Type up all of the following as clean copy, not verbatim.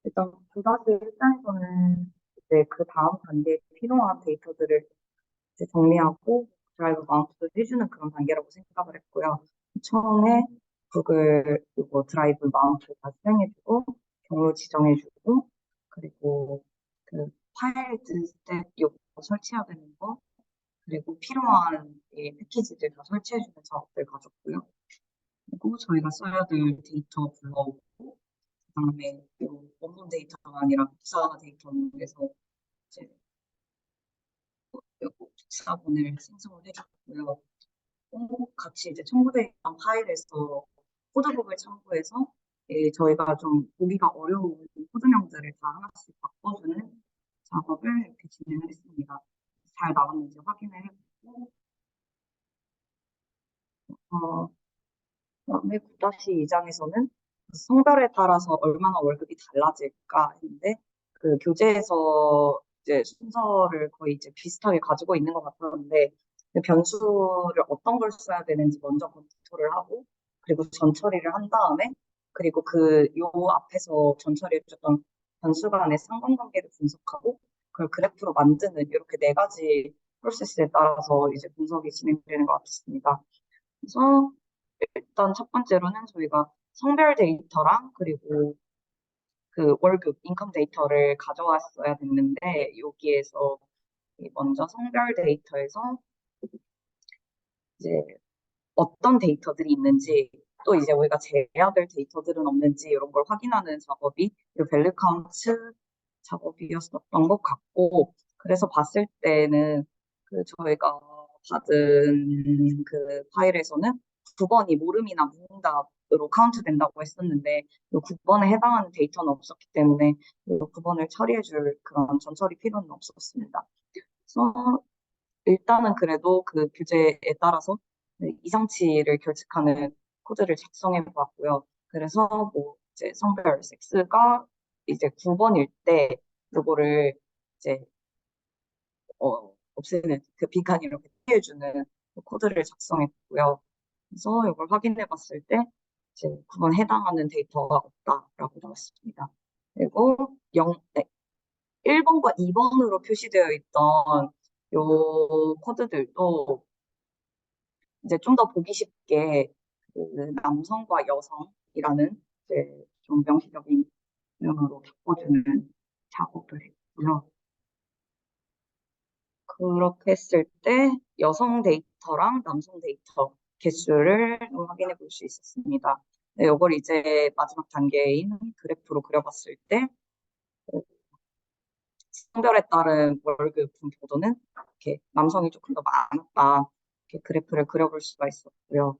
일단 9다시 입장에서는 이제 그 다음 단계에 필요한 데이터들을 이제 정리하고 드라이브 마운트를 해주는 그런 단계라고 생각을 했고요. 처음에 구글 이거 드라이브 마운트를 다 수행해주고 경로 지정해주고 그리고 그 파일즈 스텝 요거 설치해야 되는 거 그리고 필요한 이 패키지들 다 설치해주는 작업들 가졌고요. 그리고 저희가 써야 될 데이터 불러오고 그다음에 요 원본 데이터가 아니라 복사 데이터에서 이제 복사본을 생성을 해줬고요. 같이 이제 첨부된 파일에서 코드북을 참고해서 저희가 좀 보기가 어려운 코드명들을 다 하나씩 바꿔주는 작업을 이렇게 진행을 했습니다. 잘 나왔는지 확인을 해보고 어, 그다음에 9-2장에서는 성별에 따라서 얼마나 월급이 달라질까 했는데 그 교재에서 이제 순서를 거의 이제 비슷하게 가지고 있는 것 같았는데 그 변수를 어떤 걸 써야 되는지 먼저 검토를 하고 그리고 전처리를 한 다음에 그리고 그 요 앞에서 전처리해줬던 변수 간의 상관관계를 분석하고 그걸 그래프로 만드는 이렇게 네 가지 프로세스에 따라서 이제 분석이 진행되는 것 같았습니다. 그래서 일단 첫 번째로는 저희가 성별 데이터랑 그리고 그 월급, 인컴 데이터를 가져왔어야 됐는데 여기에서 먼저 성별 데이터에서 이제 어떤 데이터들이 있는지 또 이제 우리가 제해야 될 데이터들은 없는지 이런 걸 확인하는 작업이 이 밸류 카운트 작업이었었던 것 같고 그래서 봤을 때는 그 저희가 받은 그 파일에서는 9번이 모름이나 무응답으로 카운트 된다고 했었는데 이 9번에 해당하는 데이터는 없었기 때문에 이 9번을 처리해줄 그런 전처리 필요는 없었습니다. 그래서 일단은 그래도 그 규제에 따라서 이상치를 결측하는 코드를 작성해 보았고요. 그래서 뭐 이제 성별 섹스가 이제 9번일 때 요거를 이제 없애는 그 빈칸 이렇게 피해주는 그 코드를 작성했고요. 그래서 이걸 확인해 봤을 때 이제 9번 해당하는 데이터가 없다라고 나왔습니다. 그리고 1번과 2번으로 표시되어 있던 요 코드들도 이제 좀 더 보기 쉽게 그 남성과 여성이라는 이제 좀 명시적인 이름으로 바꿔주는 작업을 했고요. 그렇게 했을 때 여성 데이터랑 남성 데이터 개수를 확인해 볼 수 있었습니다. 네, 이걸 이제 마지막 단계인 그래프로 그려봤을 때 성별에 따른 월급 분포도는 이렇게 남성이 조금 더 많았다. 이렇게 그래프를 그려볼 수가 있었고요.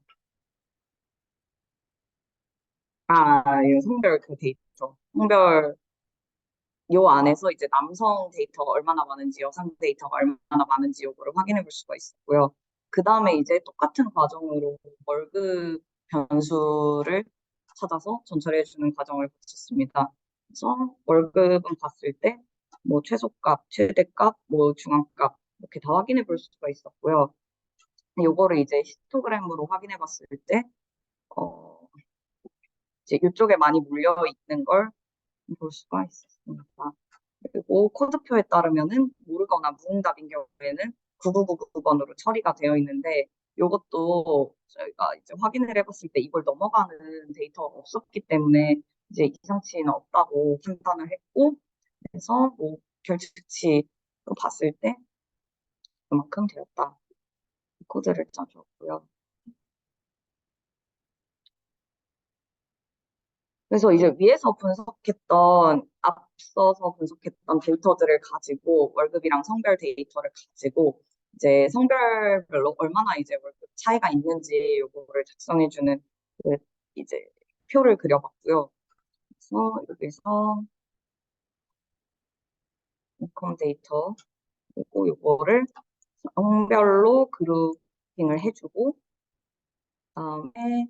이 성별 그 데이터. 성별 요 안에서 이제 남성 데이터가 얼마나 많은지, 여성 데이터가 얼마나 많은지 요거를 확인해 볼 수가 있었고요. 그 다음에 이제 똑같은 과정으로 월급 변수를 찾아서 전처리해 주는 과정을 거쳤습니다. 그래서 월급은 봤을 때 뭐 최소값, 최대값, 뭐 중앙값 이렇게 다 확인해 볼 수가 있었고요. 요거를 이제 히스토그램으로 확인해 봤을 때 어, 이제 이쪽에 많이 몰려 있는 걸 볼 수가 있었습니다. 그리고 코드표에 따르면은 모르거나 무응답인 경우에는 9999번으로 처리가 되어 있는데 이것도 저희가 이제 확인을 해봤을 때 이걸 넘어가는 데이터가 없었기 때문에 이제 이상치는 없다고 판단을 했고 그래서 뭐 결측치로 봤을 때 그만큼 되었다. 코드를 짜주었고요. 그래서 이제 위에서 분석했던, 앞서서 분석했던 데이터들을 가지고, 월급이랑 성별 데이터를 가지고, 이제 성별별로 얼마나 이제 월급 차이가 있는지 요거를 작성해주는 그 이제 표를 그려봤고요. 그래서 여기서 인컴 데이터, 그리고 요거를 성별로 그룹핑을 해주고, 그다음에,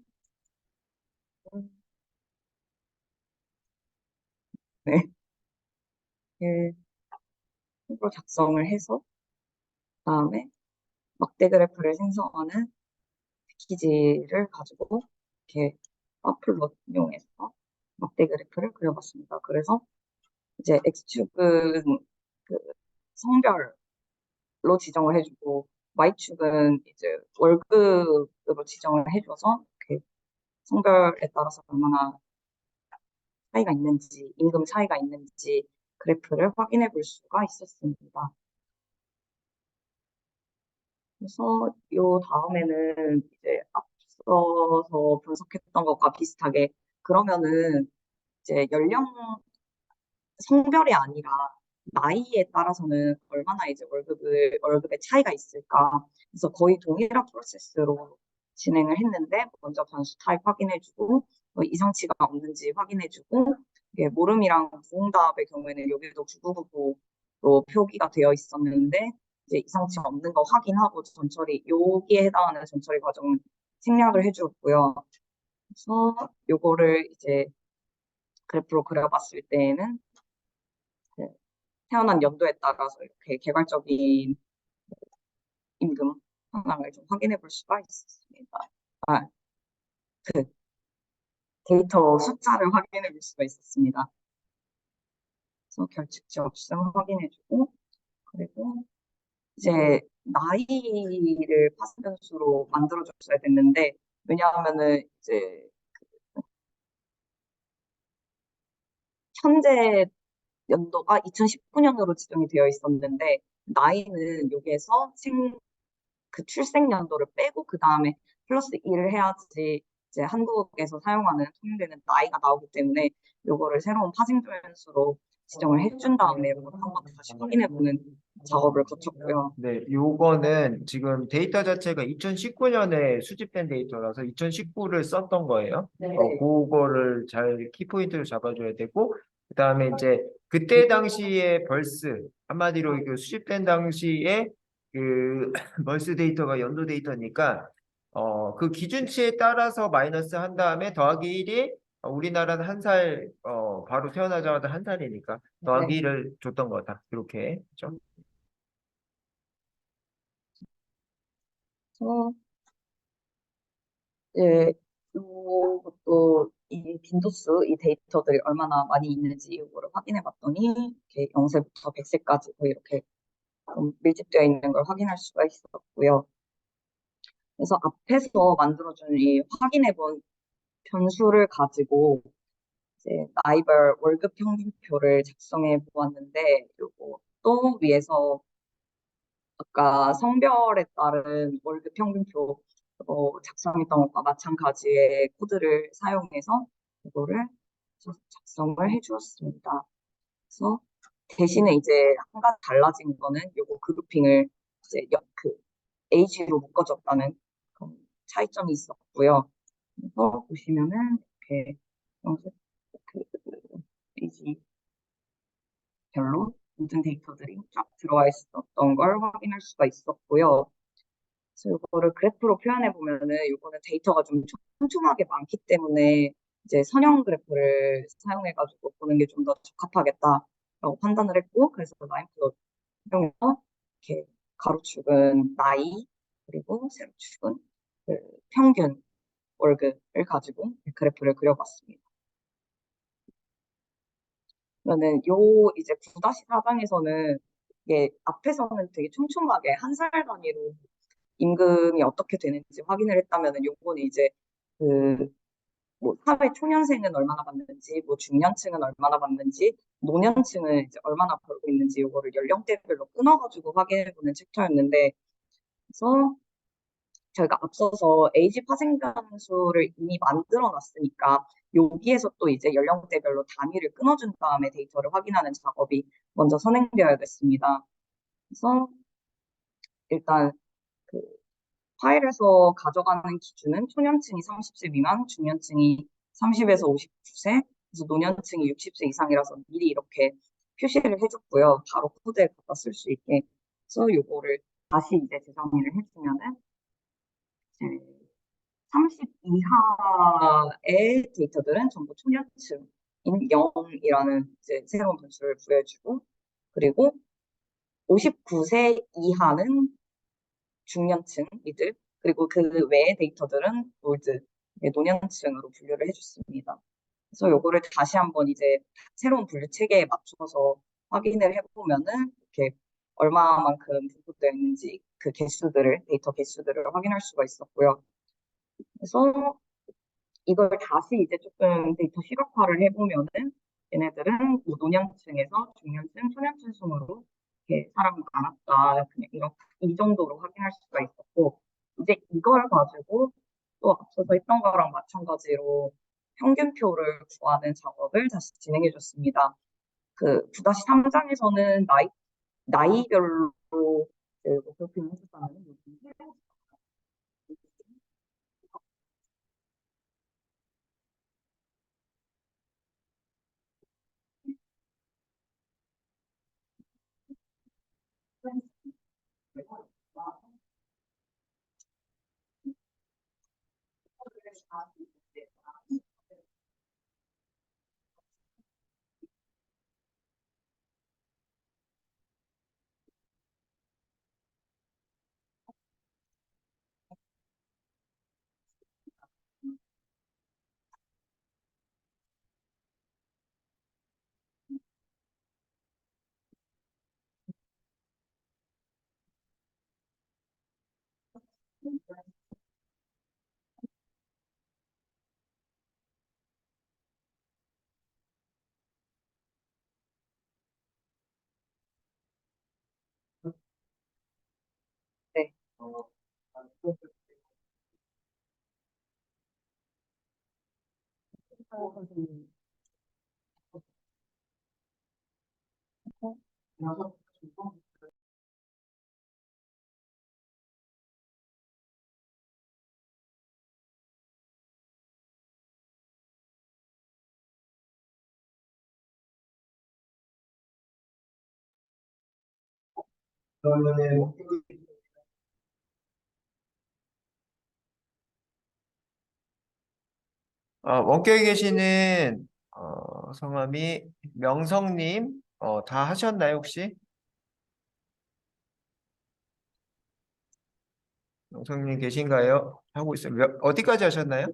네, 로 작성을 해서, 그다음에 막대 그래프를 생성하는 패키지를 가지고 이렇게 와플로 이용해서 막대 그래프를 그려봤습니다. 그래서 이제 X축은 그 성별로 지정을 해주고 Y축은 이제 월급으로 지정을 해줘서 이렇게 성별에 따라서 얼마나 차이가 있는지, 임금 차이가 있는지 그래프를 확인해 볼 수가 있었습니다. 그래서 요 다음에는 이제 앞서서 분석했던 것과 비슷하게 그러면은 이제 성별이 아니라 나이에 따라서는 얼마나 이제 월급의 차이가 있을까. 그래서 거의 동일한 프로세스로 진행을 했는데, 먼저 변수 타입 확인해주고, 이상치가 없는지 확인해주고, 이게 모름이랑 부응답의 경우에는 여기도 9999로 표기가 되어 있었는데, 이제 이상치 없는 거 확인하고 여기에 해당하는 전처리 과정을 생략을 해주었고요. 그래서 요거를 이제 그래프로 그려봤을 때에는 그 태어난 연도에 따라서 이렇게 개괄적인 임금 현황을 좀 확인해 볼 수가 있었습니다. 아, 그 데이터 숫자를 확인해 볼 수가 있었습니다. 그래서 결측지 없음 확인해주고 그리고 이제 나이를 파스 변수로 만들어줬어야 됐는데 왜냐하면은 이제 현재 연도가 2019년으로 지정이 되어 있었는데 나이는 여기에서 그 출생 연도를 빼고 그 다음에 플러스 1을 해야지 이제 한국에서 사용하는 통용되는 나이가 나오기 때문에 요거를 새로운 파생 변수로 지정을 해준 다음에 이걸 한번 다시 확인해보는 작업을 거쳤고요. 네, 요거는 지금 데이터 자체가 2019년에 수집된 데이터라서 2019를 썼던 거예요. 네. 그거를 잘 키포인트를 잡아줘야 되고, 그 다음에 이제 그때 당시에 벌스, 한마디로 그 수집된 당시에 그 벌스 데이터가 연도 데이터니까, 그 기준치에 따라서 마이너스 한 다음에 더하기 1이 우리나라는 한 살, 바로 태어나자마자 한 살이니까 더하기 네. 1을 줬던 거다. 이렇게. 그렇죠? 그래서 이제 요것도 이 빈도수, 이 데이터들이 얼마나 많이 있는지 이거를 확인해 봤더니 이렇게 0세부터 100세까지 거의 이렇게 좀 밀집되어 있는 걸 확인할 수가 있었고요. 그래서 앞에서 만들어준 이 확인해 본 변수를 가지고 이제 나이별 월급 평균표를 작성해 보았는데 요거 또 위에서 아까 성별에 따른 월급 평균표 작성했던 것과 마찬가지의 코드를 사용해서 이거를 작성을 해 주었습니다. 그래서 대신에 이제 한 가지 달라진 거는 요거 그룹핑을 이제 그 에이지로 묶어줬다는 그런 차이점이 있었고요. 그래서 보시면은 이렇게 그 페이지별로 모든 데이터들이 쫙 들어와 있었던 걸 확인할 수가 있었고요. 그래서 이거를 그래프로 표현해 보면은 이거는 데이터가 좀 촘촘하게 많기 때문에 이제 선형 그래프를 사용해 가지고 보는 게 좀 더 적합하겠다라고 판단을 했고 그래서 라인 플롯 활용해서 이렇게 가로축은 나이 그리고 세로축은 그 평균 월급을 가지고 그래프를 그려봤습니다. 그러면 이제 9-4장에서는 이게 앞에서는 되게 촘촘하게 한 살 단위로 임금이 어떻게 되는지 확인을 했다면은 요거는 이제 그 뭐 사회 초년생은 얼마나 받는지, 뭐 중년층은 얼마나 받는지, 노년층은 이제 얼마나 벌고 있는지 요거를 연령대별로 끊어가지고 확인해보는 챕터였는데, 그래서 저희가 앞서서 에이지 파생 변수를 이미 만들어 놨으니까 여기에서 또 이제 연령대별로 단위를 끊어준 다음에 데이터를 확인하는 작업이 먼저 선행되어야겠습니다. 그래서 일단 그 파일에서 가져가는 기준은 초년층이 30세 미만, 중년층이 30에서 59세, 그래서 노년층이 60세 이상이라서 미리 이렇게 표시를 해줬고요. 바로 코드에 갖다 쓸 수 있게. 그래서 요거를 다시 이제 재정리를 해주면은 30 이하의 데이터들은 전부 초년층인 0이라는 이제 새로운 변수를 부여해주고 그리고 59세 이하는 중년층 미들 그리고 그 외의 데이터들은 올드 노년층으로 분류를 해줬습니다. 그래서 요거를 다시 한번 이제 새로운 분류 체계에 맞춰서 확인을 해보면은 이렇게 얼마만큼 분포되어 있는지 그 개수들을, 데이터 개수들을 확인할 수가 있었고요. 그래서 이걸 다시 이제 조금 데이터 시각화를 해보면은 얘네들은 뭐 노년층에서 중년층, 소년층 순으로 이렇게 사람이 많았다. 그냥 이 정도로 확인할 수가 있었고, 이제 이걸 가지고 또 앞서서 했던 거랑 마찬가지로 평균표를 구하는 작업을 다시 진행해 줬습니다. 그 9-3장에서는 나이별로 그 목표표를 해줬다는 네. 그러면은 원격에 계시는 성함이 명성님 다 하셨나요 혹시? 명성님 계신가요? 하고 있어요. 어디까지 하셨나요?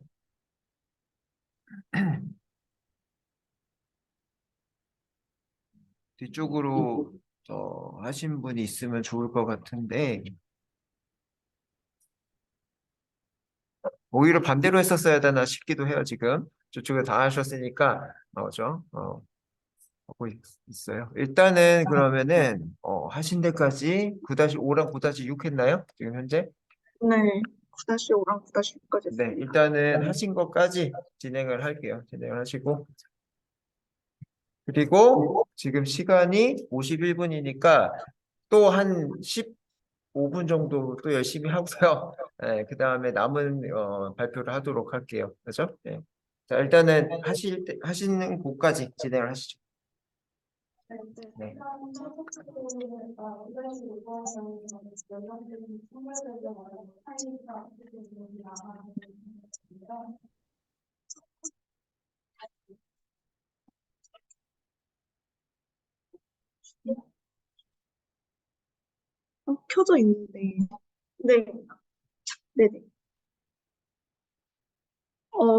뒤쪽으로 하신 분이 있으면 좋을 것 같은데 오히려 반대로 했었어야 되나 싶기도 해요 지금. 저쪽에 다 하셨으니까 그죠? 하고 있어요. 일단은 그러면은 하신 데까지 9-5랑 9-6 했나요? 지금 현재? 네, 9-5랑 9-6까지 네, 했습니다. 일단은 하신 것까지 진행을 할게요. 진행을 하시고 그리고 지금 시간이 51분이니까 또 한 15분 정도 또 열심히 하고요. 네, 그 다음에 남은 발표를 하도록 할게요. 그죠? 네. 자, 일단은 하시는 곳까지 진행을 하시죠. 네. 켜져 있는데. 네, 네네.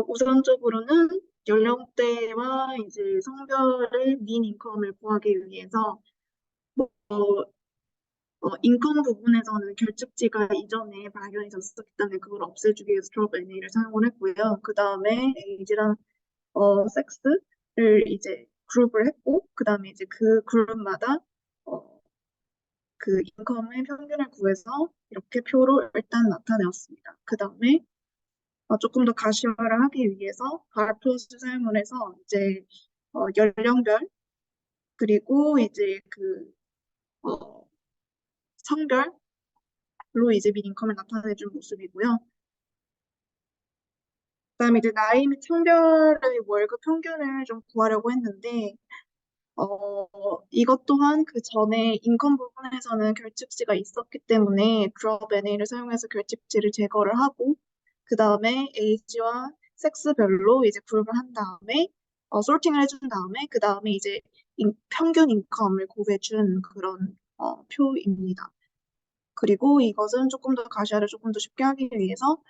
우선적으로는 연령대와 이제 성별의 민 인컴을 구하기 위해서 인컴 부분에서는 결집지가 이전에 발견이 됐었기 때문에 그걸 없애주기 위해서 드롭 NA를 사용을 했고요. 그 다음에 에이지랑 섹스를 이제 그룹을 했고, 그 다음에 이제 그 그룹마다 어, 그 인컴의 평균을 구해서 이렇게 표로 일단 나타내었습니다. 그 다음에 조금 더 가시화를 하기 위해서 발표수 사용을 해서 이제 연령별 그리고 이제 그 어, 성별로 이제 민 인컴을 나타내준 모습이고요. 그다음에 이제 나이 및 성별의 월급 평균을 좀 구하려고 했는데 이것 또한 그 전에 인컴 부분에서는 결집지가 있었기 때문에 드롭 NA를 사용해서 결집지를 제거를 하고 그 다음에 에이지와 섹스별로 이제 그룹을 한 다음에 소팅을 해준 다음에 그 다음에 이제 평균 인컴을 구해준 그런 표입니다. 그리고 이것은 조금 더 가시화를 조금 더 쉽게 하기 위해서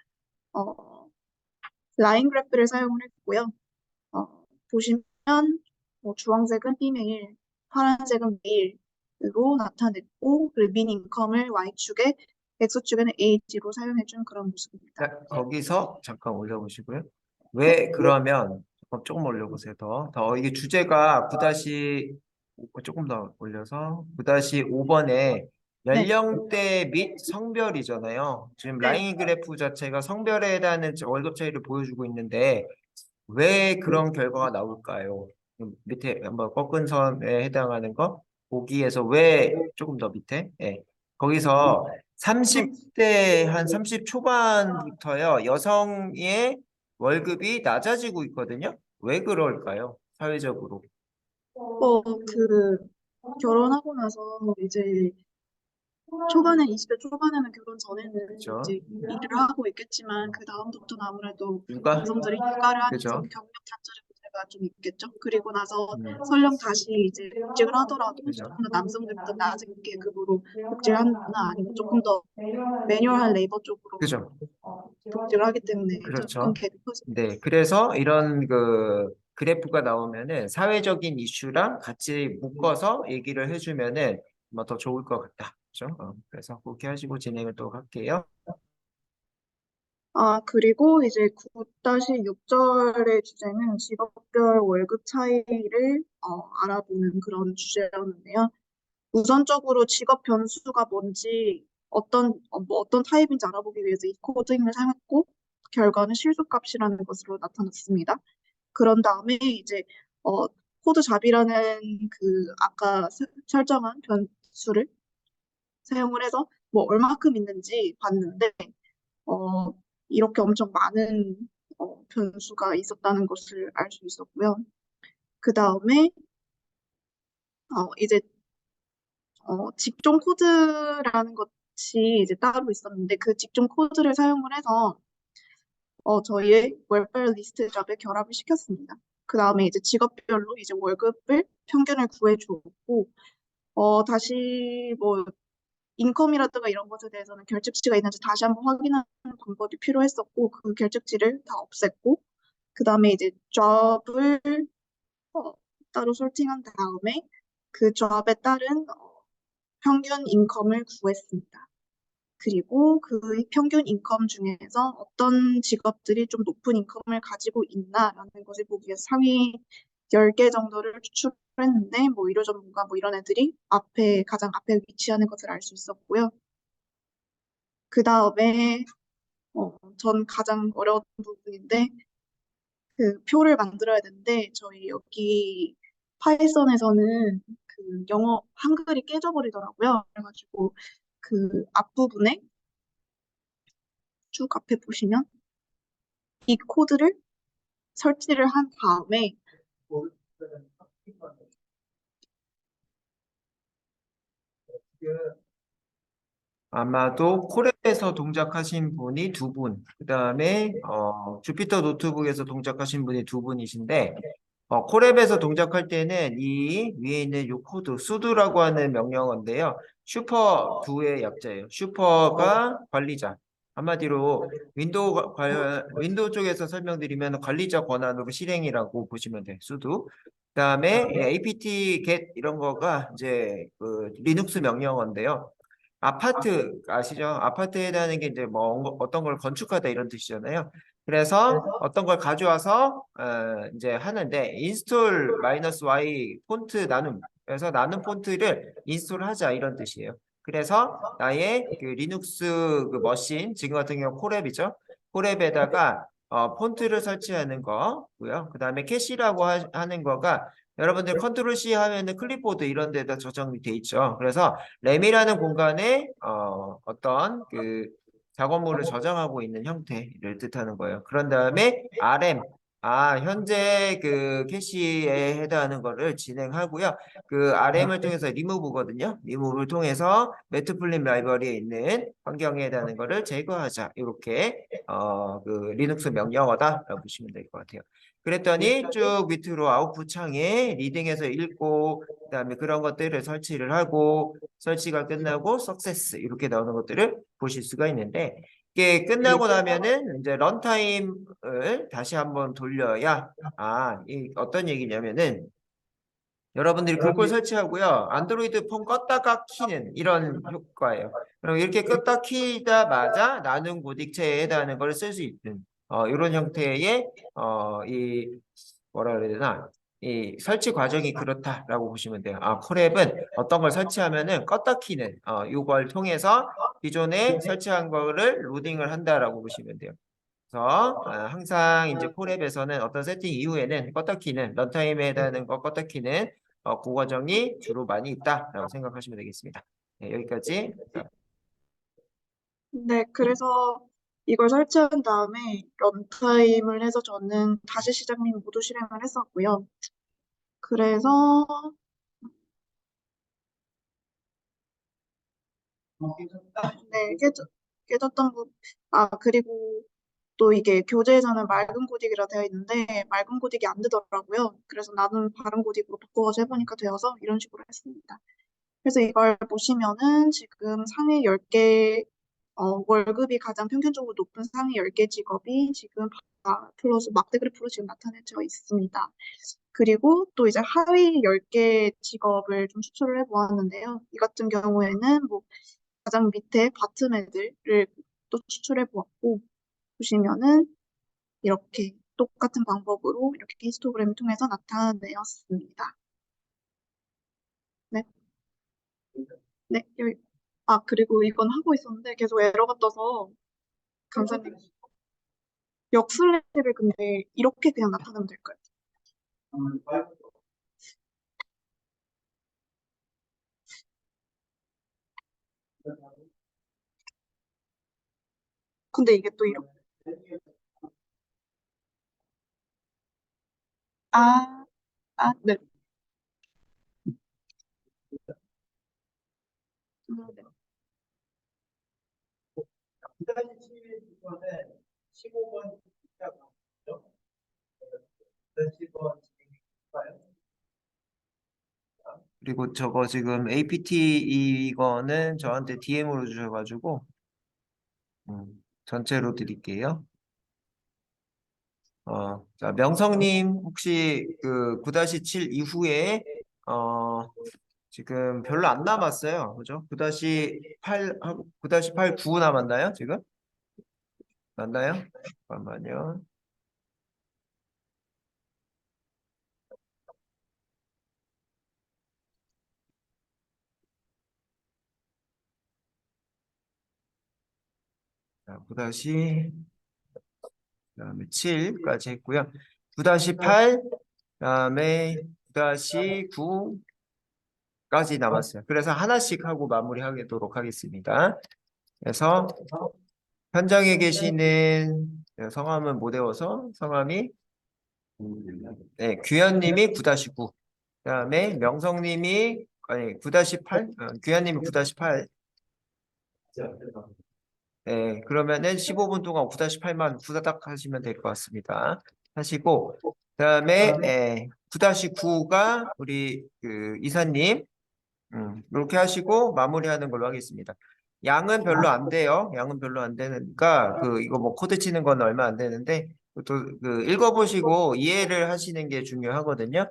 라인 그래프를 사용을 했고요. 보시면 뭐 주황색은 비메일, 파란색은 메일로 나타냈고 그리고 민 인컴을 Y축에 X축에는 AG로 사용해준 그런 모습입니다. 자, 거기서 잠깐 올려보시고요. 왜 그러면 조금 올려보세요. 더 이게 주제가 9- 조금 더 올려서 9-5번에 네. 연령대 및 성별이잖아요. 지금 네. 라인 그래프 자체가 성별에 대한 월급 차이를 보여주고 있는데 왜 그런 결과가 나올까요? 밑에 한번 꺾은 선에 해당하는 거 보기에서 왜 조금 더 밑에? 예. 거기서 30대 한 30 초반부터요. 여성의 월급이 낮아지고 있거든요. 왜 그럴까요? 사회적으로. 그 결혼하고 나서 이제 초반에 20대 초반에는 결혼 전에는 그죠? 이제 일을 하고 있겠지만 그 다음부터는 아무래도 육아? 남성들이 육아를 하면서 그죠? 경력 단절의 문제가 좀 있겠죠. 그리고 나서 음, 설령 다시 이제 복직을 하더라도 그죠? 조금 더 남성들보다 낮은 급으로 복직을 하거나 아니면 조금 더 매뉴얼한 레이버 쪽으로 그죠? 복직을 하기 때문에 조금 그렇죠. 갭이 커집니다. 네, 그래서 이런 그 그래프가 나오면은 사회적인 이슈랑 같이 묶어서 얘기를 해주면은 뭐 더 좋을 것 같다. 그렇죠? 그래서 그렇게 하시고 진행을 또 할게요. 그리고 이제 9-6절의 주제는 직업별 월급 차이를 알아보는 그런 주제였는데요. 우선적으로 직업 변수가 뭔지 어떤 타입인지 알아보기 위해서 이 코딩을 사용했고 결과는 실수값이라는 것으로 나타났습니다. 그런 다음에 이제 코드 잡이라는 그 아까 설정한 변수를 사용을 해서 뭐 얼마큼 있는지 봤는데 어, 이렇게 엄청 많은 변수가 있었다는 것을 알 수 있었고요. 그 다음에 이제 직종 코드라는 것이 이제 따로 있었는데 그 직종 코드를 사용을 해서 저희의 월별 리스트 잡에 결합을 시켰습니다. 그 다음에 이제 직업별로 이제 월급을 평균을 구해주었고 다시 뭐 인컴이라든가 이런 것에 대해서는 결집치가 있는지 다시 한번 확인하는 방법이 필요했었고 그 결집치를 다 없앴고 그 다음에 이제 job을 어, 따로 소팅한 다음에 그 job에 따른 평균 인컴을 구했습니다. 그리고 그 평균 인컴 중에서 어떤 직업들이 좀 높은 인컴을 가지고 있나라는 것을 보기 위해서 상위 10개 정도를 추출했는데 뭐 의료 전문가 뭐 이런 애들이 가장 앞에 위치하는 것을 알 수 있었고요. 그 다음에 전 가장 어려운 부분인데 그 표를 만들어야 되는데 저희 여기 파이썬에서는 그 영어 한글이 깨져버리더라고요. 그래가지고 그 앞부분에 쭉 앞에 보시면 이 코드를 설치를 한 다음에 아마도 콜앱에서 동작하신 분이 두 분, 그 다음에 주피터 노트북에서 동작하신 분이 두 분이신데 콜앱에서 동작할 때는 이 위에 있는 이 코드 sudo라고 하는 명령어인데요. 슈퍼2의 약자예요. 슈퍼가 관리자. 한마디로 윈도우 쪽에서 설명드리면 관리자 권한으로 실행이라고 보시면 돼요. sudo. 그다음에 apt get 이런 거가 이제 그 리눅스 명령어인데요. 아파트 아시죠? 아파트에 해당하는 게 이제 뭐 어떤 걸 건축하다 이런 뜻이잖아요. 그래서 어떤 걸 가져와서 이제 하는데 인스톨 마이너스 y 폰트 나눔 그래서 나눔 폰트를 인스톨하자 이런 뜻이에요. 그래서 나의 그 리눅스 그 머신 지금 같은 경우 콜앱이죠. 콜앱에다가 폰트를 설치하는 거고요. 그 다음에 캐시라고 하는 거가 여러분들 컨트롤 C 하면은 클립보드 이런 데다 저장이 돼 있죠. 그래서 램이라는 공간에 어떤 그 작업물을 저장하고 있는 형태를 뜻하는 거예요. 그런 다음에 RM, 현재 그 캐시에 해당하는 거를 진행하고요. 그 RM을 통해서 리무브거든요. 리무브를 통해서 매트플립 라이브러리에 있는 환경에 해당하는 거를 제거하자. 이렇게 그 리눅스 명령어다라고 보시면 될 것 같아요. 그랬더니 쭉 밑으로 아웃풋 창에 리딩해서 읽고 그다음에 그런 것들을 설치를 하고 설치가 끝나고 석세스 이렇게 나오는 것들을 보실 수가 있는데 이게 끝나고 나면은 이제 런타임을 다시 한번 돌려야 이 어떤 얘기냐면은 여러분들이 글꼴 설치하고요. 안드로이드 폰 껐다가 키는 이런 효과예요. 그럼 이렇게 껐다 키자마자 나눔 고딕체에 해당하는 걸 쓸 수 있는 이런 형태의 이 뭐라 그래야 되나 이 설치 과정이 그렇다라고 보시면 돼요. 콜앱은 어떤 걸 설치하면은 껐다 키는 이걸 통해서 기존에 설치한 거를 로딩을 한다라고 보시면 돼요. 그래서 항상 이제 콜앱에서는 어떤 세팅 이후에는 껐다 키는 런타임에 해당하는 거 껐다 키는 그 과정이 주로 많이 있다라고 생각하시면 되겠습니다. 네, 여기까지. 네, 그래서 이걸 설치한 다음에 런타임을 해서 저는 다시 시작 및 모두 실행을 했었고요. 그래서 네, 깨졌던 그리고 또 이게 교재에서는 맑은 고딕이라 되어 있는데 맑은 고딕이 안 되더라고요. 그래서 나는 바른 고딕으로 바꿔서 해보니까 되어서 이런 식으로 했습니다. 그래서 이걸 보시면은 지금 상위 10개, 월급이 가장 평균적으로 높은 상위 10개 직업이 지금 플러스 막대 그래프로 지금 나타내져 있습니다. 그리고 또 이제 하위 10개 직업을 좀 추출을 해보았는데요. 이 같은 경우에는 뭐 가장 밑에 바텀 애들을 또 추출해 보았고, 보시면은 이렇게 똑같은 방법으로 이렇게 히스토그램을 통해서 나타내었습니다. 네, 네, 그리고 이건 하고 있었는데 계속 에러가 떠서 강사님 역순례를 근데 이렇게 그냥 나타내면 될까요? 근데 이게 또 이렇게 아, 네. 네. 15번 그리고 저거 지금 APT 이거는 저한테 DM으로 주셔가지고 전체로 드릴게요. 자, 명성님 혹시 그 9-7 이후에 지금 별로 안 남았어요. 그죠? 9-8 9-8 9 남았나요? 지금? 맞나요? 잠깐만요. 자, 9- 그다음에 7까지 했고요. 9-8 그다음에 9-9까지 남았어요. 그래서 하나씩 하고 마무리하도록 하겠습니다. 그래서 현장에 계시는 성함은 못 외워서 성함이 네, 규현님이 9-9 그다음에 명성님이 아니 9-8 규현님이 9-8 네, 그러면은 15분 동안 9-8만 후다닥 하시면 될 것 같습니다. 하시고 그다음에 9-9가 우리 그 이사님 이렇게 하시고 마무리하는 걸로 하겠습니다. 양은 별로 안 돼요. 양은 별로 안 되니까 그 이거 뭐 코드 치는 건 얼마 안 되는데 또 그 읽어보시고 이해를 하시는 게 중요하거든요.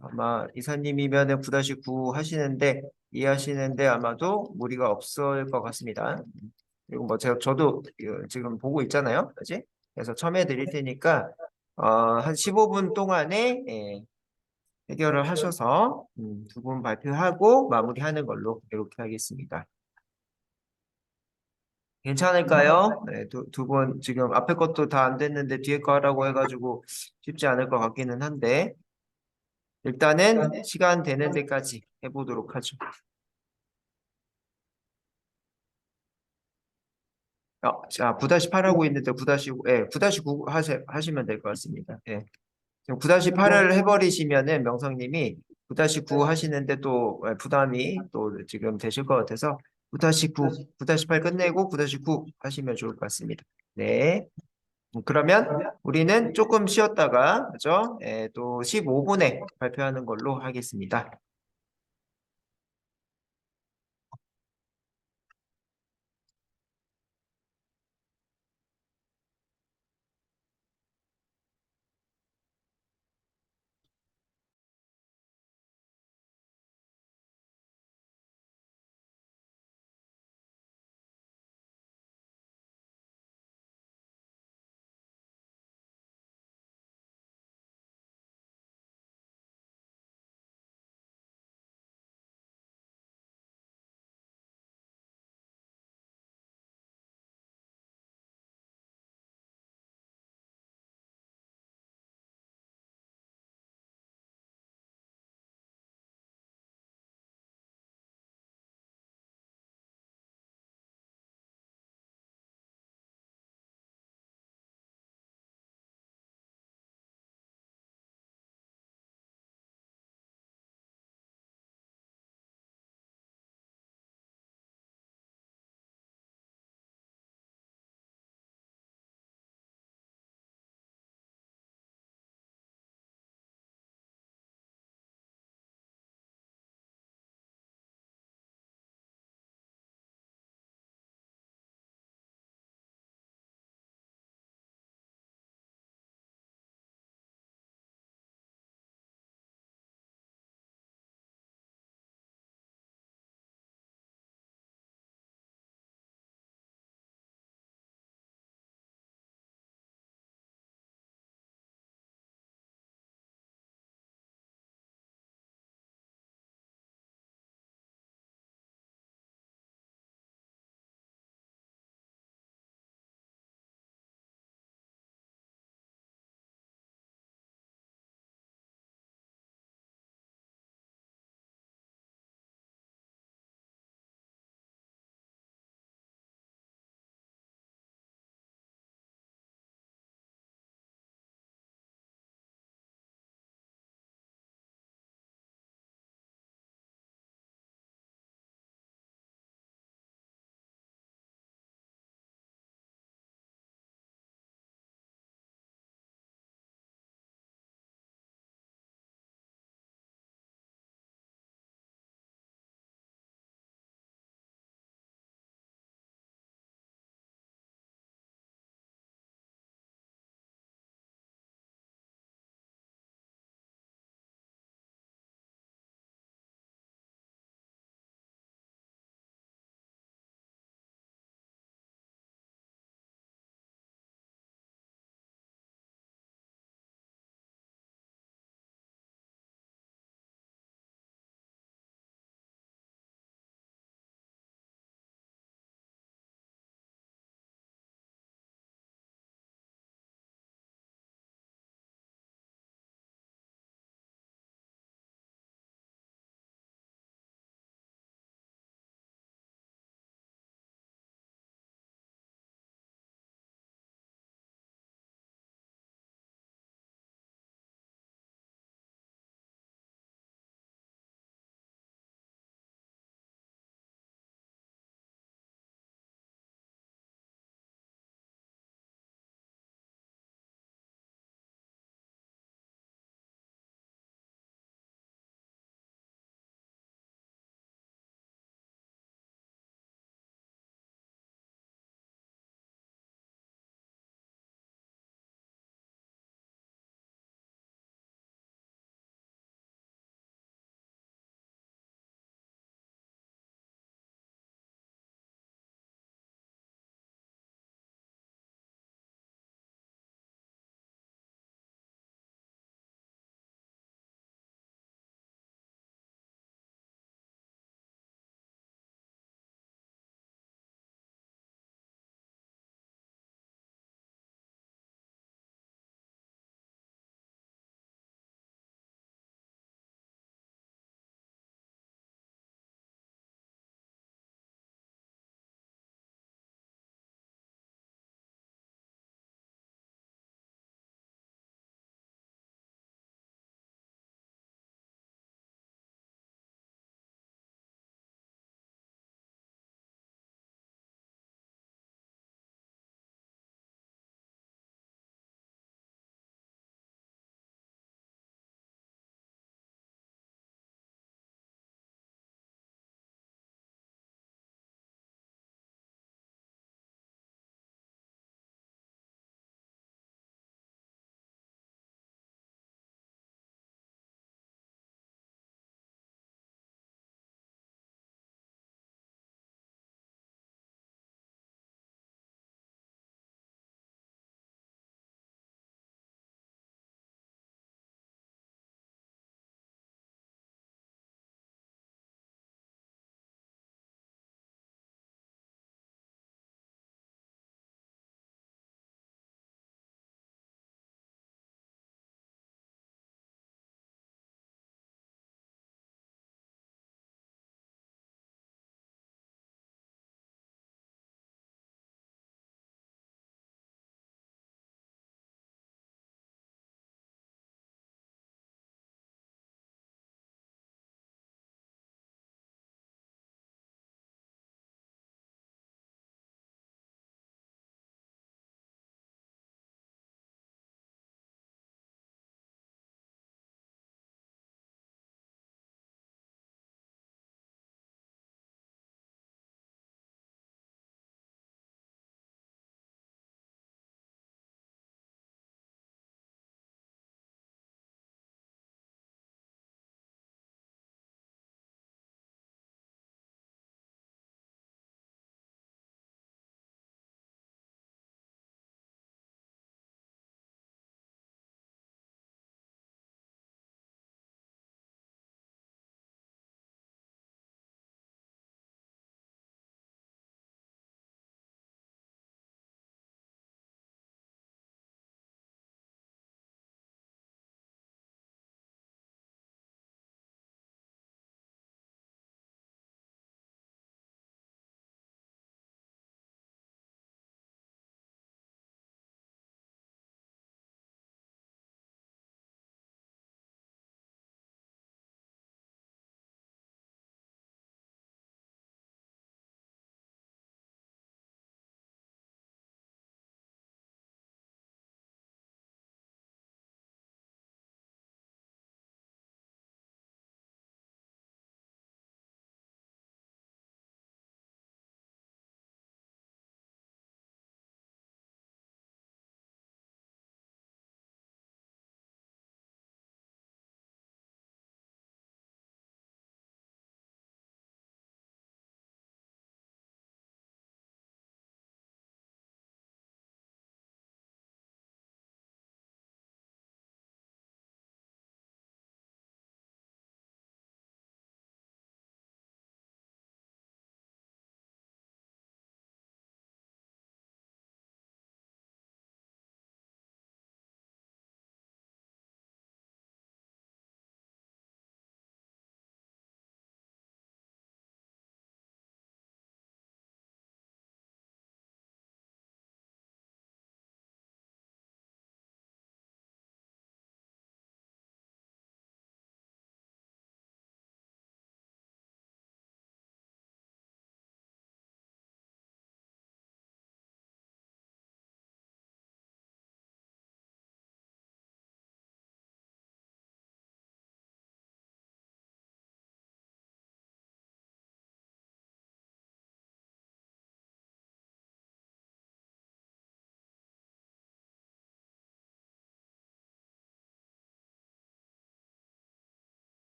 아마 이사님이면은 9-9 하시는데 이해하시는데 아마도 무리가 없을 것 같습니다. 그리고 뭐 저도 지금 보고 있잖아요. 그지? 그래서 첨해 드릴 테니까 한 15분 동안에 해결을 하셔서 두 분 발표하고 마무리하는 걸로 이렇게 하겠습니다. 괜찮을까요? 네, 두 분 지금 앞에 것도 다 안 됐는데 뒤에 거 하라고 해가지고 쉽지 않을 것 같기는 한데 일단은 시간 되는 데까지 해보도록 하죠. 자, 9-8 하고 있는데 9-9, 9-9 하시면 될 것 같습니다. 예. 지금 9-8을 해버리시면은 명성님이 9-9 하시는데 또 부담이 또 지금 되실 것 같아서 9-9, 9-8 끝내고 9-9 하시면 좋을 것 같습니다. 네. 그러면 우리는 조금 쉬었다가, 그죠? 또 15분에 발표하는 걸로 하겠습니다.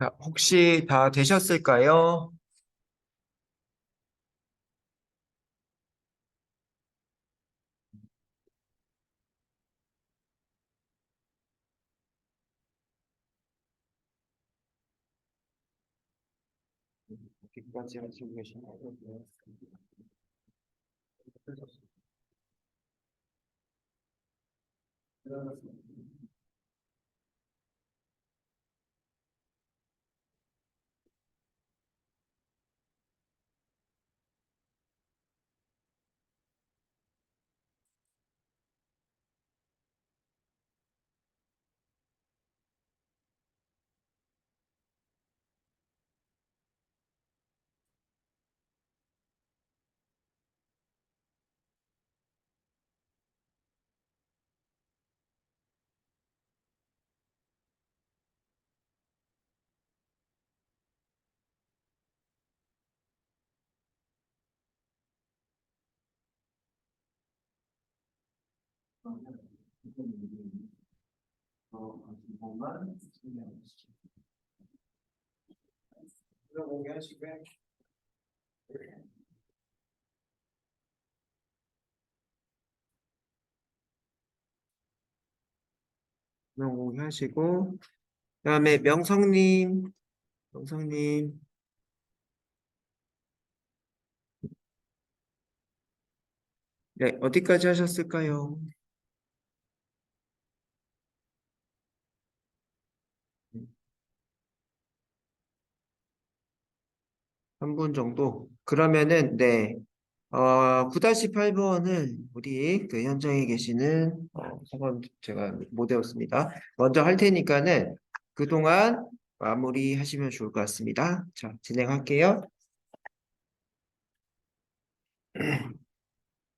자, 혹시 다 되셨을까요? 여기까지 하시고 계시나요? 공유하시고 그다음에 명성님, 네, 어디까지 하셨을까요? 한 분 정도? 그러면은, 네, 9-8번은 우리 그 현장에 계시는, 잠깐 제가 못 외웠습니다. 먼저 할 테니까는 그동안 마무리하시면 좋을 것 같습니다. 자, 진행할게요.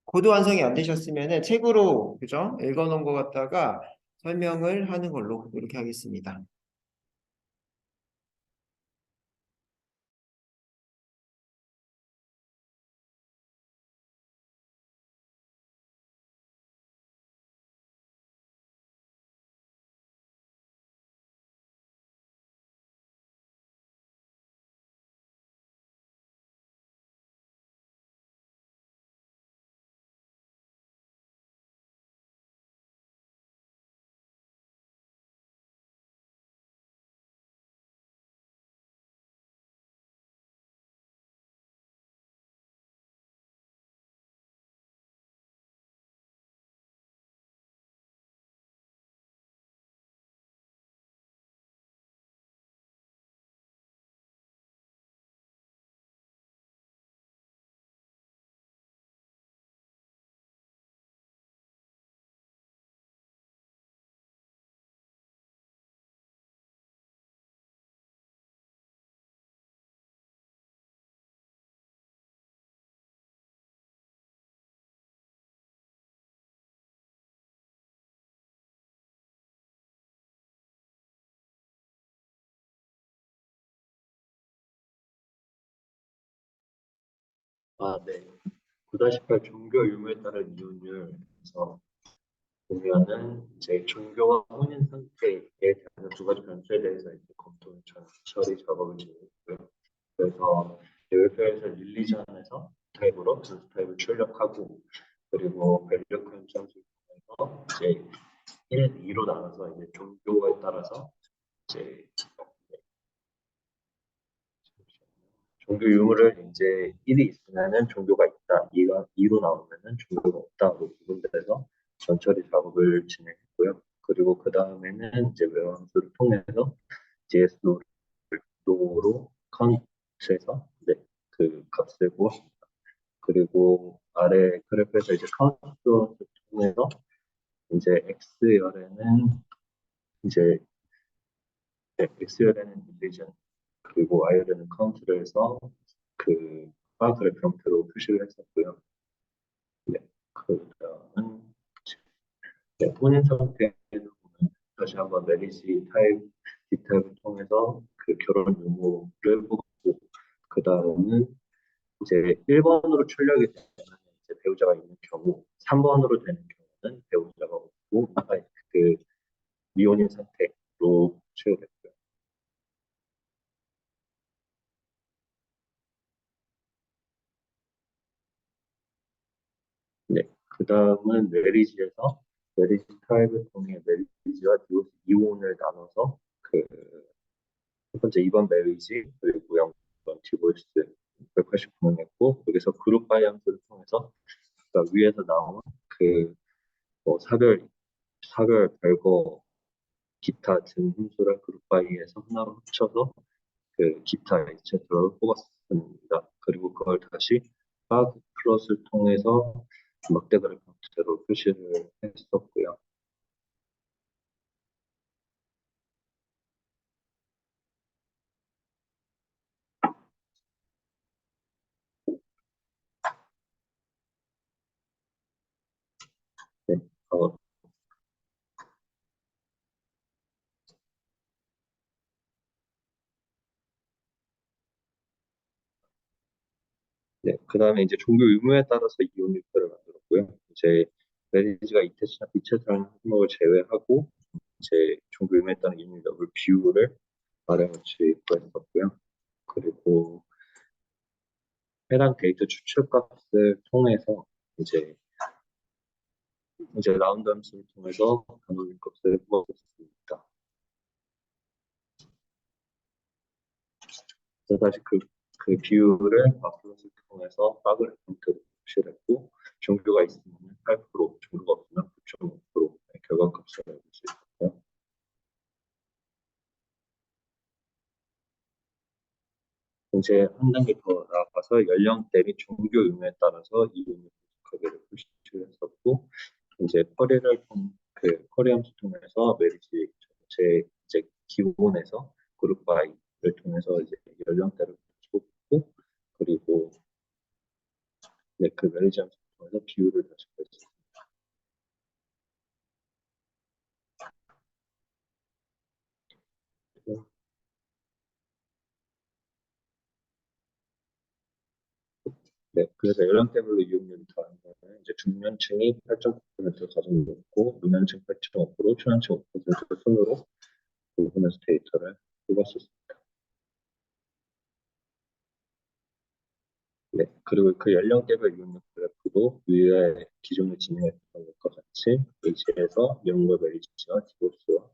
코드 완성이 안 되셨으면은 책으로, 그죠? 읽어놓은 거 갖다가 설명을 하는 걸로 이렇게 하겠습니다. 아, 네. 9-8 종교 유무에 따른 이혼율에서 보면은 이제 종교와 혼인 상태에 대한 두 가지 변수에 대해서 이제 검토 처리 작업을 진행했고요. 그래서 웹페이지에서 릴리전에서 타입으로 전수 타입을 출력하고 그리고 밸류 컨정을 통해서 이제 1, 2로 나눠서 이제 종교에 따라서 이제 종교 유무를 이제 1이 있으면은 종교가 있다, 2로 나오면은 종교가 없다로 구분돼서 전처리 작업을 진행했고요. 그리고 그 다음에는 이제 외왕수를 통해서 GS도로 카운트해서 네, 그 값을 구했습니다. 그리고 아래 그래프에서 이제 카운트를 통해서 이제 X열에는 이제 X열에는 릴리전 그리고 Y열에는 카운트를 해서 그 파그래프 형태로 표시를 했었고요. 네, 그다음은 네, 혼인 상태에서 보면 다시 한번 메리지 타입, D 타입을 통해서 그 결혼 유무를 보고 그 다음은 이제 1번으로 출력이 되면 이제 배우자가 있는 경우, 3번으로 되는 경우는 배우자가 없고 그 미혼인 상태로 출력됐고요. 그 다음은 메리지에서 메리지 타입을 통해 메리지와 디오스 이온을 나눠서 첫 번째 2번 메리지 그리고 0번 디보이스 189명 했고 여기서 그룹 바이 함수를 통해서 그러니까 위에서 나온 뭐 사별 별거 기타 등 함수를 그룹 바이에서 하나로 합쳐서 기타 에티세트라를 뽑았습니다. 그리고 그걸 다시 파그 플롯을 통해서 막대 그래프 형태로 표시를 했었고요. 네, 네, 그 다음에 이제 종교 의무에 따라서 이온 일표를 만들었고요. 이제 메리지가 이체트라는 항목을 제외하고 이제 종교 의무에 따른 이온 일표 비율을 아래같이 구했었고요. 그리고 해당 데이터 추출값을 통해서 이제 라운드 함수를 통해서 단원인 값을 뽑았습니다. 그래서 다시 그 비율을 마플러스를 통해서 빠그레 형태로 표시를 했고 종교가 있으면 8%, 종교가 없으면 9.5%의 결과값을 알수 있고요. 이제 한 단계 더 나아가서 연령대 및 종교 의무에 따라서 이윤의 가격을 표시를 했었고 이제 커리 함수 통해서 메리지 전체 이제 기본에서 그룹 바이를 통해서 이제 연령대를 뽑고 그리고 네, 그 메리지 함수 통해서 비율을 다시 구했습니다. 네, 그래서 연령대별로 이용률이 더한 거는 이제 중년층이 8.9% 가장 높고 노년층 8.5%, 초년층 5% 순으로 구분해서 데이터를 뽑았었습니다. 네, 그리고 그 연령대별 이용률 그래프도 위에 기존에 진행했던 것과 같이 H에서 영어 메리지와 디보스와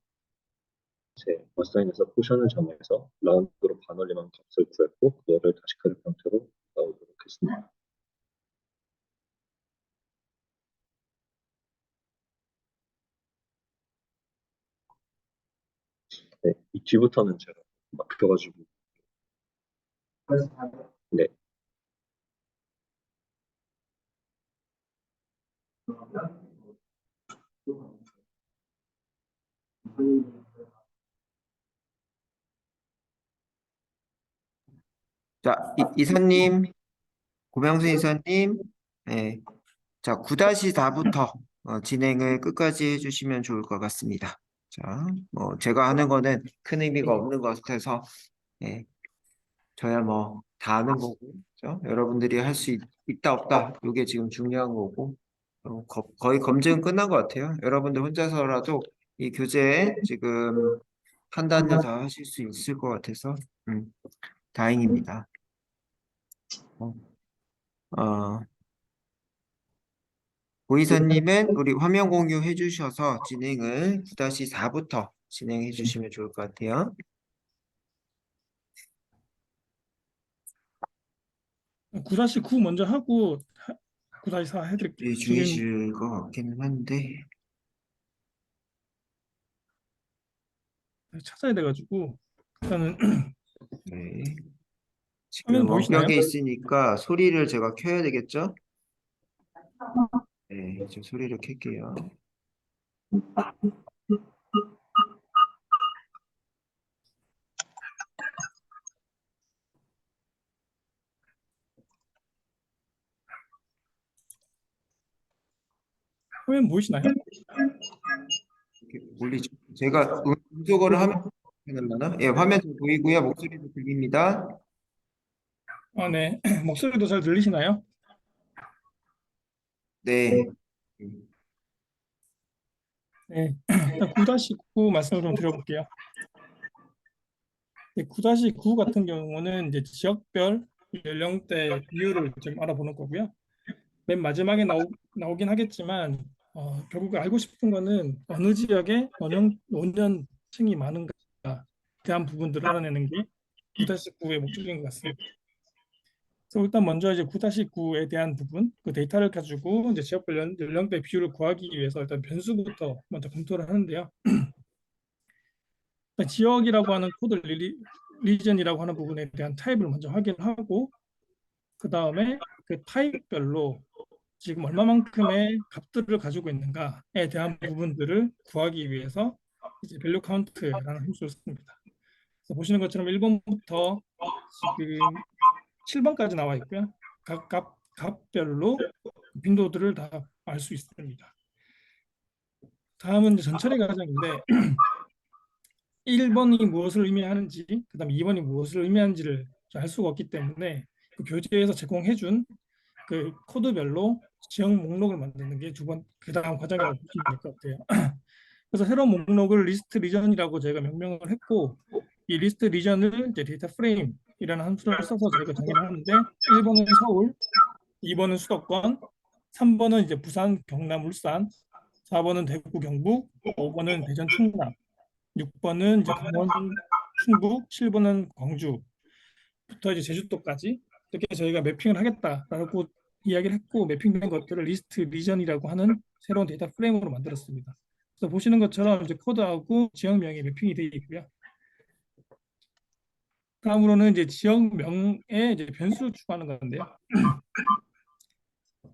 이제 어사인에서 포션을 정해서 라운드로 반올림한 값을 구했고 그거를 다시 그래프 형태로 나오도록 했습니다. 네, 이 뒤부터는 제가 막혀가지고 네. 자, 이사님, 고명수 이사님, 네. 자, 9-4부터 진행을 끝까지 해주시면 좋을 것 같습니다. 자, 뭐 제가 하는 거는 큰 의미가 없는 것 같아서 예, 저야 뭐 다 아는 거고, 그죠? 여러분들이 할 수 있다 없다 이게 지금 중요한 거고 거의 검증은 끝난 것 같아요. 여러분들 혼자서라도 이 교재 지금 한 단을 다 하실 수 있을 것 같아서 다행입니다. 어, 어, 고이사님은 우리 화면 공유해 주셔서 진행을 9-4부터 진행해 주시면 좋을 것 같아요. 9-9 먼저 하고 9-4 해드릴게요. 네, 지금 주의실 것 같기는 한데 찾아야 돼가지고 일단은 네. 화면 지금 보이시나요? 원격에 있으니까 소리를 제가 켜야 되겠죠? 네, 저 소리를 켤게요. 화면 보이시나요? 이렇게 올리죠. 제가 음소거를 하면 되려나? 예, 화면도 보이고요. 목소리도 들립니다. 아, 네. 목소리도 잘 들리시나요? 네. 네. 일단 9-9 말씀을 좀 드려볼게요. 9-9 같은 경우는 이제 지역별 연령대 비율을 좀 알아보는 거고요. 맨 마지막에 나오긴 하겠지만 결국 알고 싶은 거는 어느 지역에 노년층이 많은가 대한 부분들을 알아내는 게 9-9의 목적인 것 같습니다. 그래서 일단 먼저 이제 9-9에 대한 부분, 그 데이터를 가지고 이제 지역별 연령대 비율을 구하기 위해서 일단 변수부터 먼저 검토를 하는데요. 일단 지역이라고 하는 코드 리전이라고 하는 부분에 대한 타입을 먼저 확인하고 그 다음에 그 타입별로 지금 얼마만큼의 값들을 가지고 있는가에 대한 부분들을 구하기 위해서 이제 밸류 카운트라는 함수를 씁니다. 그래서 보시는 것처럼 1번부터 지금 7번까지 나와 있고요. 각 값별로 빈도들을 다 알 수 있습니다. 다음은 이제 전처리 과정인데 1번이 무엇을 의미하는지, 그다음 2번이 무엇을 의미하는지를 알 수가 없기 때문에 그 교재에서 제공해준 그 코드별로 지역 목록을 만드는 게 그 다음 과정이라고 보시면 될 것 같아요. 그래서 새로운 목록을 리스트 리전이라고 저희가 명명을 했고 이 리스트 리전을 이제 데이터 프레임이라는 함수를 써서 저희가 정의를 하는데 1번은 서울, 2번은 수도권, 3번은 이제 부산, 경남, 울산, 4번은 대구, 경북, 5번은 대전, 충남, 6번은 이제 강원, 충북, 7번은 광주부터 이제 제주도까지 이렇게 저희가 매핑을 하겠다라고 이야기를 했고 매핑된 것들을 리스트 리전이라고 하는 새로운 데이터 프레임으로 만들었습니다. 그래서 보시는 것처럼 이제 코드하고 지역명이 매핑이 되어 있고요. 다음으로는 이제 지역명에 이제 변수를 추가하는 건데요.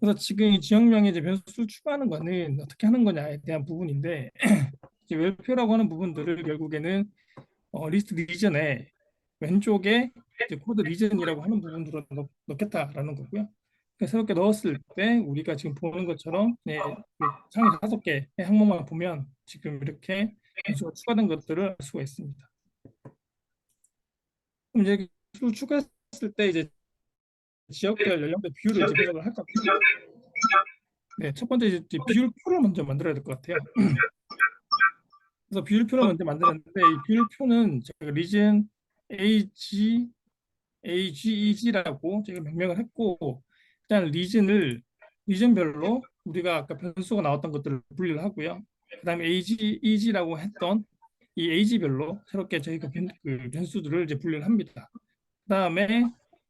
그래서 지금 이 지역명에 이제 변수를 추가하는 거는 어떻게 하는 거냐에 대한 부분인데 이제 웰표라고 하는 부분들을 결국에는 리스트 리전에 왼쪽에 이제 코드 리전이라고 하는 부분으로 넣겠다라는 거고요. 그래서 새롭게 넣었을 때 우리가 지금 보는 것처럼 그 상위 5개의 항목만 보면 지금 이렇게 변수가 추가된 것들을 알 수가 있습니다. 그럼 이제 변수를 추가했을 때 이제 지역별 연령대 비율을 이제 해석을 할 겁니다. 네, 첫 번째 이제 비율표를 먼저 만들어야 될 것 같아요. 그래서 비율표를 먼저 만드는데 이 비율표는 제가 리전 AGEG라고 제가 명명을 했고 일단 리전별로 우리가 아까 변수가 나왔던 것들을 분리를 하고요. 그다음에 AGEG라고 했던 이 AG별로 새롭게 저희가 그 변수들을 이제 분리를 합니다. 그다음에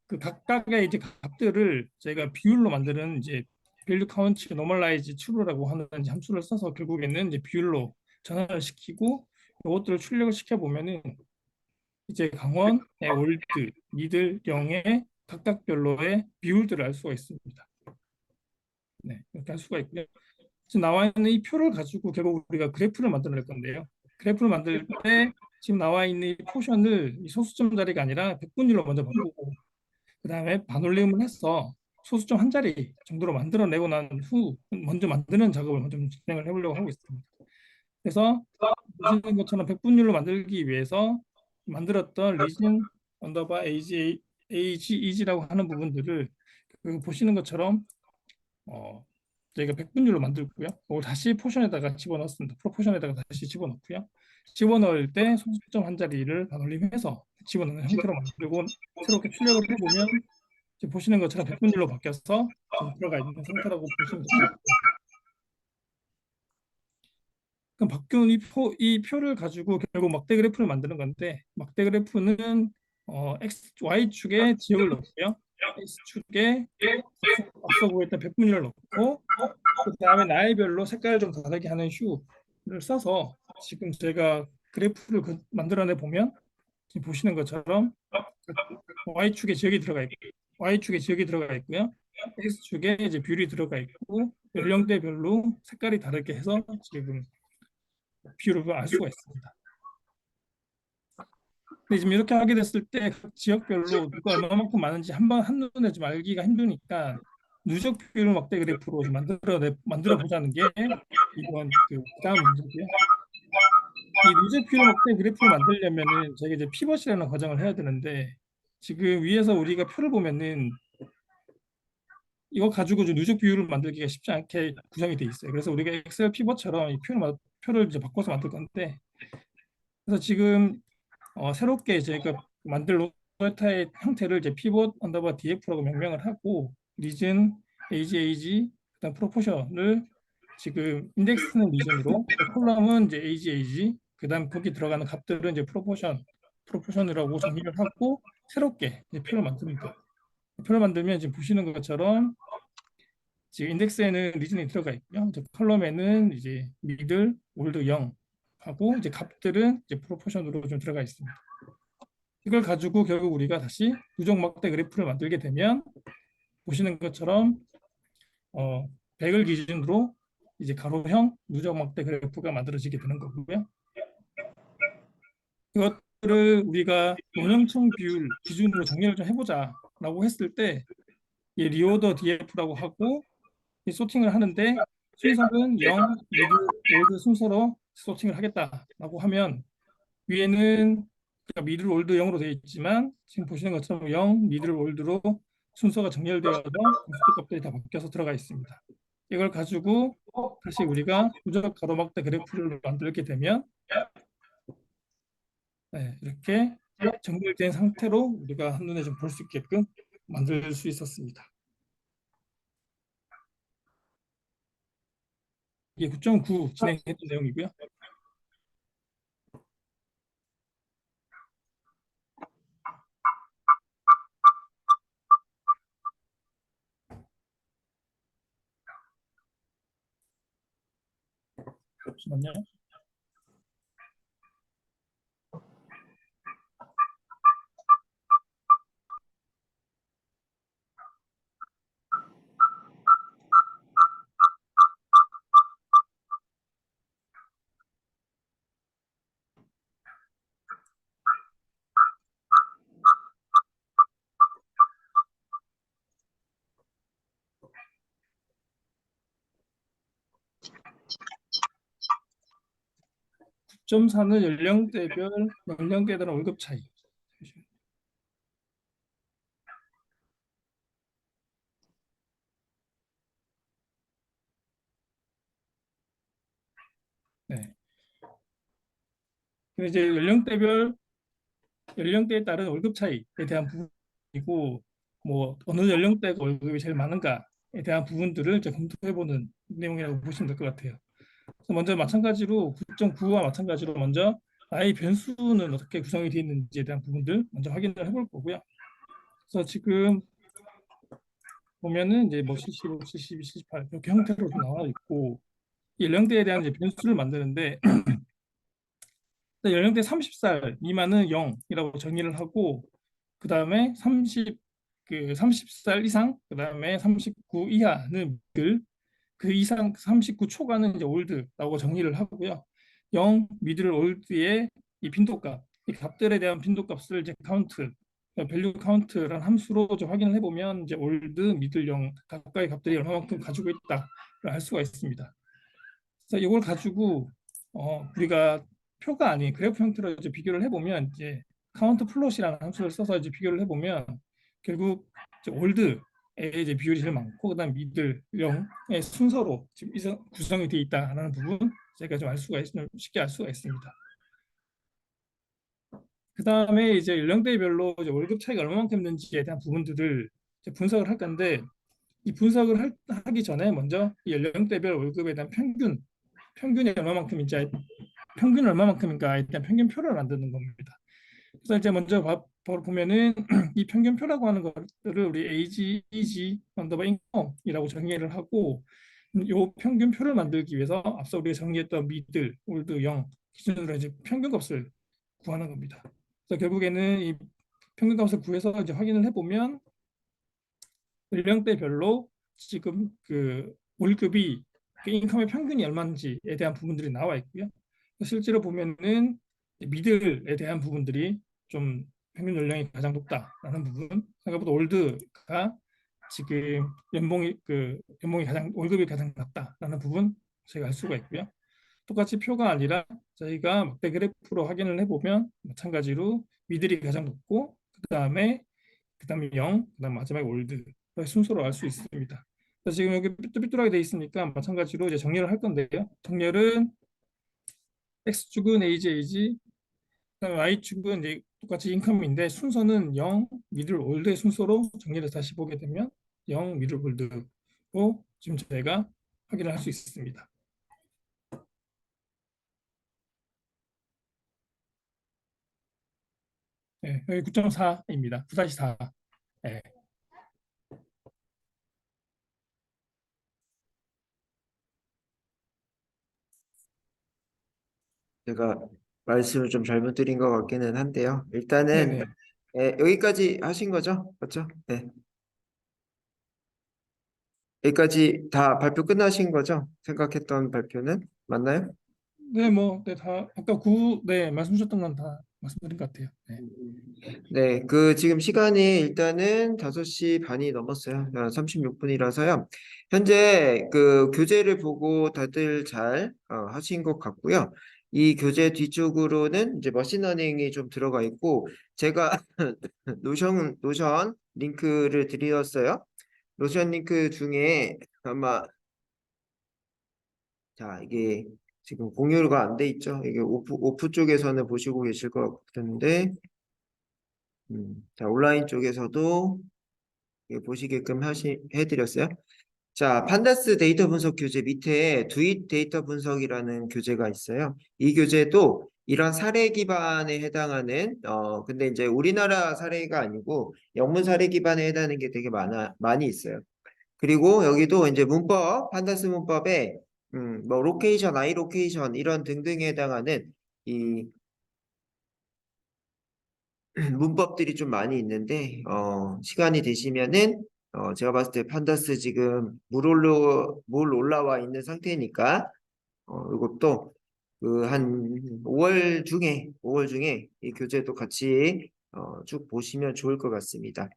그 각각의 이제 값들을 저희가 비율로 만드는 이제 value count normalize true라고 하는 이제 함수를 써서 결국에는 이제 비율로 전환을 시키고 이것들을 출력을 시켜 보면은 이제 강원, 올드, 미들, 영의 각각별로의 비율들을 알 수가 있습니다. 네, 이렇게 할 수가 있고요. 지금 나와 있는 이 표를 가지고 결국 우리가 그래프를 만들어낼 건데요. 그래프를 만들 때 지금 나와 있는 이 포션을 이 소수점 자리가 아니라 백분율로 먼저 바꾸고 그 다음에 반올림을 해서 소수점 한 자리 정도로 만들어내고 난 후 먼저 만드는 작업을 먼저 진행을 해보려고 하고 있습니다. 그래서 보시는 것처럼 백분율로 만들기 위해서 만들었던 리즌 언더바 AGEG라고 하는 부분들을 보시는 것처럼 저희가 백분율로 만들고요. 다시 포션에다가 집어넣습니다. 프로포션에다가 다시 집어넣고요. 집어넣을 때 소수점 한 자리를 반올림해서 집어넣는 형태로 만들고 새롭게 출력을 해보면 지금 보시는 것처럼 백분율로 바뀌어서 지금 들어가 있는 상태라고 보시면 될 것 같아요. 그럼 바뀐 이 표를 가지고 결국 막대 그래프를 만드는 건데 막대 그래프는 Y축에 지역을 넣고요. X축에 앞서 보였던 백분율을 넣고 그 다음에 나이별로 색깔을 좀 다르게 하는 휴를 써서 지금 제가 그래프를 만들어내 보면 지금 보시는 것처럼 Y축에 지역이 들어가 있고 Y축에 지역이 들어가 있고요. X축에 이제 뷰이 들어가 있고 연령대별로 색깔이 다르게 해서 지금 비율을 알 수가 있습니다. 근데 지금 이렇게 하게 됐을 때 각 지역별로 누가 얼마만큼 많은지 한눈에 좀 알기가 힘드니까 누적 비율 막대 그래프로 좀 만들어 보자는 게 이번 그 다음 문제고요. 이 누적 비율 막대 그래프를 만들려면은 저희가 이제 피벗이라는 과정을 해야 되는데 지금 위에서 우리가 표를 보면은 이거 가지고 좀 누적 비율을 만들기가 쉽지 않게 구성이 돼 있어요. 그래서 우리가 엑셀 피벗처럼 이 표를 이제 바꿔서 만들 건데 그래서 지금 새롭게 저희가 만들 로레타의 형태를 이제 피벗 언더바 df라고 명명을 하고 리즌 AG, 그다음 프로포션을 지금 인덱스는 리전으로, 콜럼은 이제 AG, 그다음 거기 들어가는 값들은 이제 프로포션이라고 정의를 하고 새롭게 이제 표를 만듭니다. 표를 만들면 지금 보시는 것처럼 지금 인덱스에는 리즌이 들어가 있고요. 이제 컬럼에는 이제 미들, 올드 0 하고 이제 값들은 이제 프로포션으로 좀 들어가 있습니다. 이걸 가지고 결국 우리가 다시 누적 막대 그래프를 만들게 되면 보시는 것처럼 100을 기준으로 이제 가로형 누적 막대 그래프가 만들어지게 되는 거고요. 이것들을 우리가 원형층 비율 기준으로 정리를 좀 해보자라고 했을 때 이 리오더 DF라고 하고 이 소팅을 하는데 순서는 0, 미드, 올드 순서로 소팅을 하겠다라고 하면 위에는 그러니까 미들 올드 0으로 되어 있지만 지금 보시는 것처럼 0, 미들 올드로 순서가 정렬되어서 공수표 값들이 다 바뀌어서 들어가 있습니다. 이걸 가지고 다시 우리가 누적 가로막대 그래프를 만들게 되면 이렇게 정렬된 상태로 우리가 한눈에 좀 볼 수 있게끔 만들 수 있었습니다. 이게 9.9 진행했던 내용이고요. 잠시만요. 점 4는 연령대별 연령대에 따른 월급 차이. 네. 그리고 이제 연령대에 따른 월급 차이에 대한 부분이고 뭐 어느 연령대가 월급이 제일 많은가에 대한 부분들을 이제 검토해보는 내용이라고 보시면 될 것 같아요. 그래서 먼저 마찬가지로 9.9와 마찬가지로 먼저 나의 변수는 어떻게 구성이 되어 있는지에 대한 부분들 먼저 확인을 해볼 거고요. 그래서 지금 보면은 이제 뭐 75, 72, 78 이렇게 형태로 좀 나와 있고 이 연령대에 대한 이제 변수를 만드는데 연령대 30살 미만은 0이라고 정의를 하고 그 다음에 30살 이상 그 다음에 39 이하는 미들 그 이상 39 초과는 이제 올드라고 정의를 하고요. 0 미들 올드의 이 빈도값 이 값들에 대한 빈도값을 이제 카운트 밸류 카운트라는 함수로 좀 확인을 해보면 이제 올드 미들 0 각각의 값들이 얼마만큼 가지고 있다를 알 수가 있습니다. 그래서 이걸 가지고 우리가 표가 아닌 그래프 형태로 이제 비교를 해보면 이제 카운트 플롯이라는 함수를 써서 이제 비교를 해보면 결국 이제 올드의 이제 비율이 제일 많고 그다음 미들 0의 순서로 지금 구성이 되어 있다라는 부분 제가 좀 쉽게 알 수가 있습니다. 그 다음에 이제 연령대별로 이제 월급 차이가 얼마만큼 있는지에 대한 부분들을 이제 분석을 할 건데 이 분석을 하기 전에 먼저 이 연령대별 월급에 대한 평균이 얼마만큼인가에 대한 평균표를 만드는 겁니다. 그래서 이제 먼저 바로 보면은 이 평균표라고 하는 것들을 우리 AG, EG, 언더바 인컴이라고 정의를 하고 이 평균표를 만들기 위해서 앞서 우리가 정의했던 미들, 올드, 0 기준으로 이제 평균값을 구하는 겁니다. 그래서 결국에는 이 평균값을 구해서 이제 확인을 해보면 연령대별로 지금 그 월급이 그 인컴의 평균이 얼마인지에 대한 부분들이 나와 있고요. 실제로 보면은 미들에 대한 부분들이 좀 평균 연령이 가장 높다라는 부분, 생각보다 올드가 지금 월급이 가장 낮다라는 부분 제가 알 수가 있고요. 똑같이 표가 아니라 저희가 막대 그래프로 확인을 해보면 마찬가지로 미들이 가장 높고 그다음에 0, 그다음 마지막에 올드 순서로 알 수 있습니다. 그래서 지금 여기 삐뚤삐뚤하게 돼 있으니까 마찬가지로 이제 정렬을 할 건데요. 정렬은 X축은 AG, 그다음에 Y축은 이제 똑같이 인컴인데 순서는 0, 미들, 올드의 순서로 정리를 다시 보게 되면 0, 미들, 올드 지금 저희가 확인을 할 수 있습니다. 네, 여기 9.4입니다. 9-4. 네. 제가 말씀을 좀 잘못 드린 것 같기는 한데요. 일단은 네네. 여기까지 하신 거죠? 맞죠? 네. 여기까지 다 발표 끝나신 거죠? 생각했던 발표는 맞나요? 네, 네, 다 아까 말씀 주셨던 건 다 말씀드린 것 같아요. 네. 네, 지금 시간이 일단은 5시 반이 넘었어요. 36분이라서요. 현재 교재를 보고 다들 잘 하신 것 같고요. 이 교재 뒤쪽으로는 이제 머신러닝이 좀 들어가 있고, 제가 노션 링크를 드렸어요. 노션 링크 중에 아마, 자, 이게 지금 공유가 안 돼 있죠. 이게 오프 쪽에서는 보시고 계실 것 같은데, 자, 온라인 쪽에서도 보시게끔 해드렸어요. 자, 판다스 데이터 분석 교재 밑에 두잇 데이터 분석이라는 교재가 있어요. 이 교재도 이런 사례 기반에 해당하는, 근데 이제 우리나라 사례가 아니고 영문 사례 기반에 해당하는 게 되게 많이 있어요. 그리고 여기도 이제 문법, 판다스 문법에, 뭐, 로케이션, 아이 로케이션, 이런 등등에 해당하는 이 문법들이 좀 많이 있는데 시간이 되시면은 제가 봤을 때 판다스 지금 물 올라와 있는 상태니까 이것도 한 5월 중에 이 교재도 같이 쭉 보시면 좋을 것 같습니다.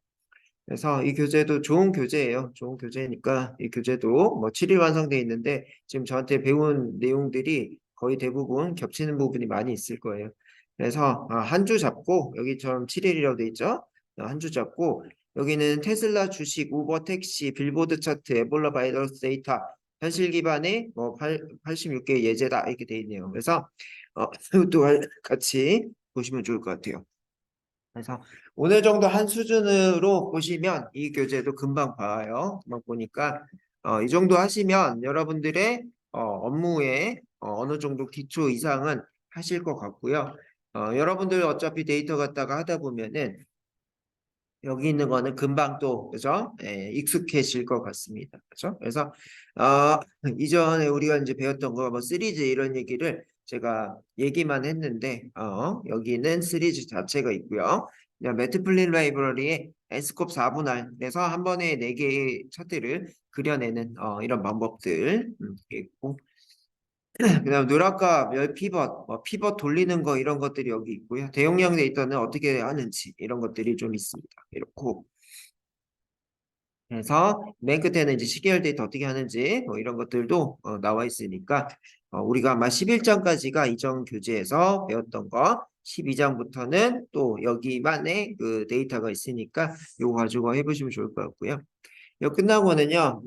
그래서 이 교재도 좋은 교재예요. 좋은 교재니까 이 교재도 뭐 7일 완성돼 있는데 지금 저한테 배운 내용들이 거의 대부분 겹치는 부분이 많이 있을 거예요. 그래서 한 주 잡고 여기처럼 7일이라고 돼 있죠. 한 주 잡고 여기는 테슬라 주식, 우버 택시, 빌보드 차트, 에볼라 바이러스 데이터, 현실 기반의 뭐 86개 예제다 이렇게 돼 있네요. 그래서 이것도 같이 보시면 좋을 것 같아요. 그래서 오늘 정도 한 수준으로 보시면 이 교재도 금방 봐요. 금방 보니까 이 정도 하시면 여러분들의 업무에 어느 정도 기초 이상은 하실 것 같고요. 여러분들 어차피 데이터 갖다가 하다 보면은 여기 있는 거는 금방 또 그죠? 익숙해질 것 같습니다. 그죠? 그래서 이전에 우리가 이제 배웠던 거 뭐 시리즈 이런 얘기를 제가 얘기만 했는데 여기는 시리즈 자체가 있고요. 매트플린 라이브러리에 N스콥 4분할 그래서 한 번에 4개의 차트를 그려내는 이런 방법들 있고 그다음 누락과 열 피벗, 뭐 피벗 돌리는 거 이런 것들이 여기 있고요. 대용량 데이터는 어떻게 하는지 이런 것들이 좀 있습니다. 이렇고 그래서 맨 끝에는 이제 시계열 데이터 어떻게 하는지 뭐 이런 것들도 나와 있으니까 우리가 아마 11장까지가 이전 교재에서 배웠던 거 12장부터는 또 여기만의 그 데이터가 있으니까 이거 가지고 해보시면 좋을 것 같고요. 이거 끝나고는요.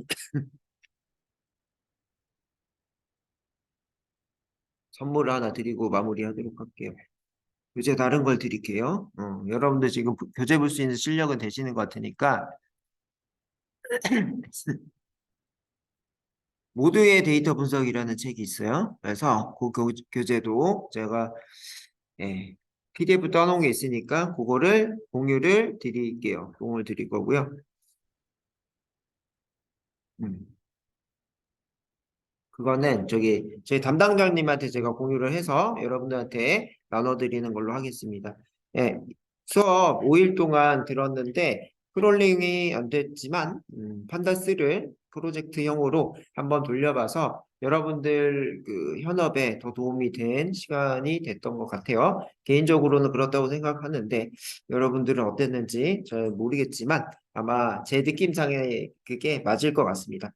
선물을 하나 드리고 마무리하도록 할게요. 교재 다른 걸 드릴게요. 여러분들 지금 교재 볼 수 있는 실력은 되시는 것 같으니까 모두의 데이터 분석이라는 책이 있어요. 그래서 그 교재도 제가 PDF 떠놓은 게 있으니까 그거를 공유를 드릴게요. 공유를 드릴 거고요. 그거는 저희 담당자님한테 제가 공유를 해서 여러분들한테 나눠드리는 걸로 하겠습니다. 예, 수업 5일 동안 들었는데 크롤링이 안 됐지만 판다스를 프로젝트형으로 한번 돌려봐서 여러분들 그 현업에 더 도움이 된 시간이 됐던 것 같아요. 개인적으로는 그렇다고 생각하는데 여러분들은 어땠는지 잘 모르겠지만 아마 제 느낌상에 그게 맞을 것 같습니다.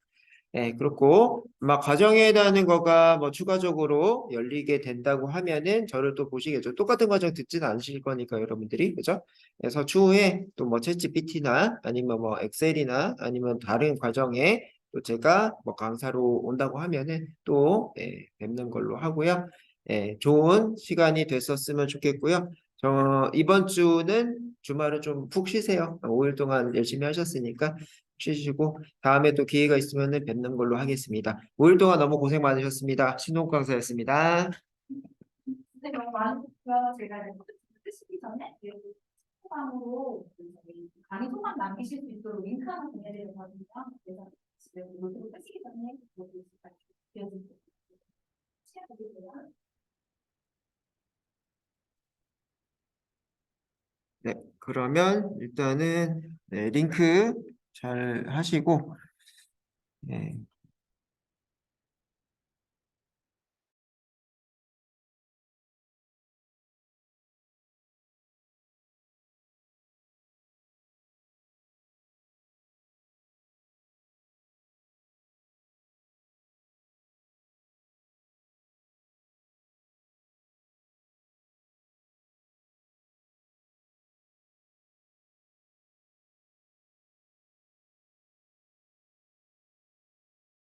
네, 그렇고 아마 과정에 대한 거가 뭐 추가적으로 열리게 된다고 하면은 저를 또 보시겠죠. 똑같은 과정 듣지는 않으실 거니까 여러분들이 그죠? 그래서 추후에 또 뭐 챗GPT나 아니면 뭐 엑셀이나 아니면 다른 과정에 또 제가 뭐 강사로 온다고 하면은 또 뵙는 걸로 하고요. 좋은 시간이 됐었으면 좋겠고요. 이번 주는 주말은 좀 푹 쉬세요. 5일 동안 열심히 하셨으니까 쉬시고 다음에 또 기회가 있으면은 뵙는 걸로 하겠습니다. 5일 동안 너무 고생 많으셨습니다. 신동욱 강사였습니다. 근데 너무 많은 분들 제가 이제 쓰시기 전에 방으로 저희 강의 소감 남기실 수 있도록 링크 하나 보내드렸거든요. 그래서 지금 노트북 쓰시기 전에 노트북 시작해주세요. 네, 그러면 일단은 네, 링크 잘 하시고 네,